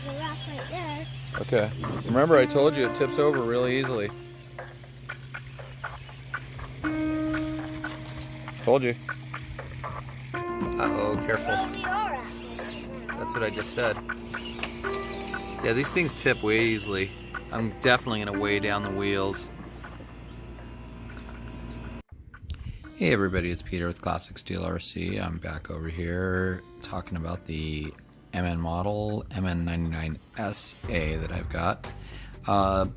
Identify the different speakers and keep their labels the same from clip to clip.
Speaker 1: there's a rock right there.
Speaker 2: Okay. Remember, I told you it tips over really easily. Told you. Uh-oh, careful.
Speaker 1: Well, we are at it.
Speaker 2: That's what I just said. Yeah, these things tip way easily. I'm definitely going to weigh down the wheels. Hey everybody, it's Peter with ClassicSteelRC. I'm back over here talking about the MN model, MN99S-A that I've got.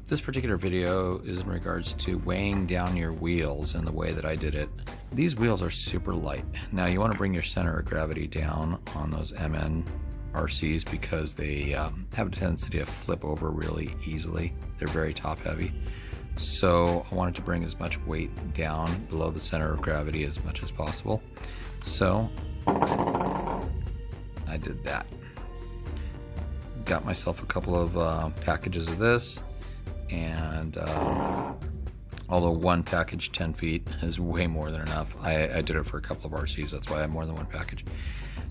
Speaker 2: This particular video is in regards to weighing down your wheels and the way that I did it. These wheels are super light. Now you want to bring your center of gravity down on those MN-RCs because they have a tendency to flip over really easily. They're very top heavy. So I wanted to bring as much weight down below the center of gravity as much as possible. So I did that. Got myself a couple of packages of this, and although one package 10 feet is way more than enough, I did it for a couple of RCs. That's why I have more than one package.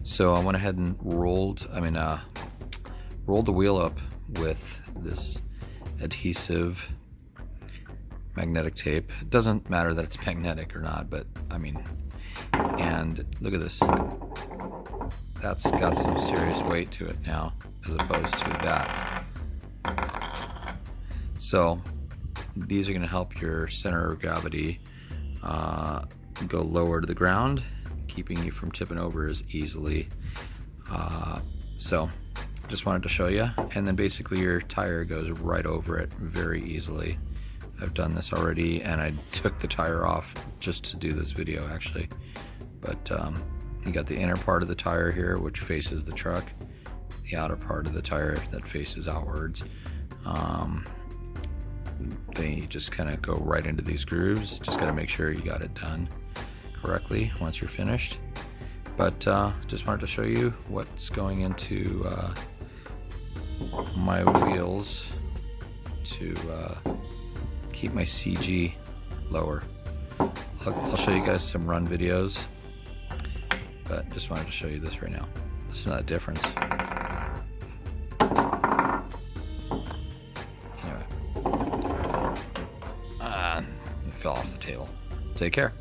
Speaker 2: So I went ahead and rolled the wheel up with this adhesive magnetic tape. It doesn't matter that it's magnetic or not, but I mean, and look at this. That's got some serious weight to it now, as opposed to that. So these are going to help your center of gravity go lower to the ground, keeping you from tipping over as easily. So just wanted to show you. And then basically your tire goes right over it very easily. I've done this already, and I took the tire off just to do this video actually. But you got the inner part of the tire here, which faces the truck, the outer part of the tire that faces outwards. They just kind of go right into these grooves. Just got to make sure you got it done correctly once you're finished. But just wanted to show you what's going into my wheels to keep my CG lower. I'll show you guys some run videos, but just wanted to show you this right now. Listen to that difference. Anyway, it fell off the table. Take care.